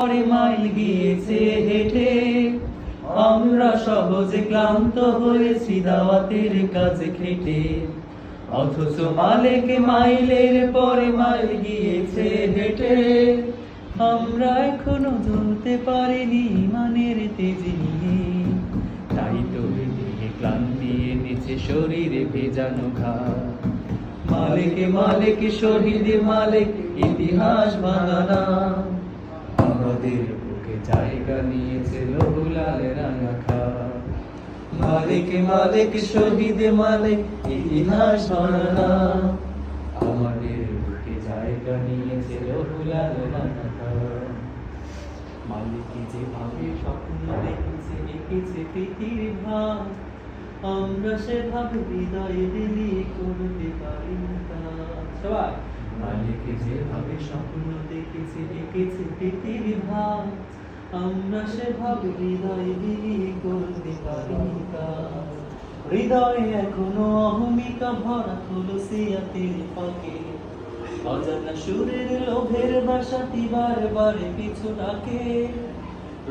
Mile গিয়েছে হেঁটে, আমরা সহজে ক্লান্ত হয়েছি দাওয়াতের কাজে খেটে। অথচ মালিক মাইলের পরে মাইল গিয়েছে হেঁটে, আমরা এখনো জ্বলতে পারিনি ইমানের তেজি নিয়ে। তাই তো দেহে ক্লান্তি এনেছে শরীরে ভেজানো ঘাম। মালিক মালিক শহীদ মালিক ইতিহাস ভাঙানা, আমাদের বুকে জায়গা নিয়েছে লৌহ লাল রাঙা খাম। মালিক মালিক শহীদ মালিক ইতিহাস ভাঙানা, আমাদের বুকে জায়গা নিয়েছে লৌহ লাল রাঙা খাম। মালিক যেভাবে স্বপ্ন দেখেছে এঁকেছে প্রীতির ভাব, আমরা সেভাবে হৃদয়ে দিলি করতে পারি না সবাই। মালিক যেভাবে স্বপ্ন দেখেছে এঁকেছে প্রীতির ভাব, আমরা সেভাবে হৃদয়ে দিলি করতে পারি না। হৃদয়ে এখনো অহমিকা ভরা খুলসিয়াতের ফাঁকে, অজানা সুরের লোভের বাসাটি বারে পিছু ডাকে।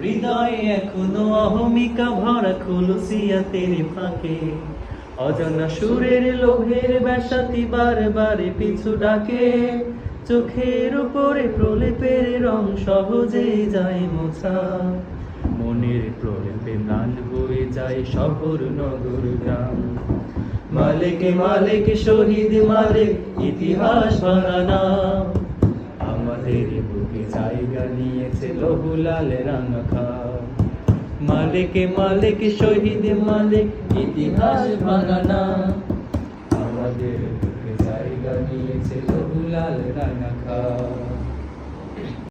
হৃদয়ে এখনো অহমিকা ভরা খুলসিয়াতের ফাঁকে, অজানা সুরের লোভের বাসাটি বারে পিছু ডাকে। চোখের উপরে প্রলেপের রং সহজে যায় মোছা, মনের প্রলেপে ম্লান হয়ে যায় শহর নগর গ্রাম। মালিক মালিক শহীদ মালিক ইতিহাস ভাঙানা, আমাদের বুকে জায়গা নিয়েছে লৌহ লাল রাঙা খাম। মালিক মালিক শহীদ মালিক ইতিহাস ভাঙানা, আমাদের বুকে জায়গা নিয়েছে লৌহ লাল রাঙা খাম।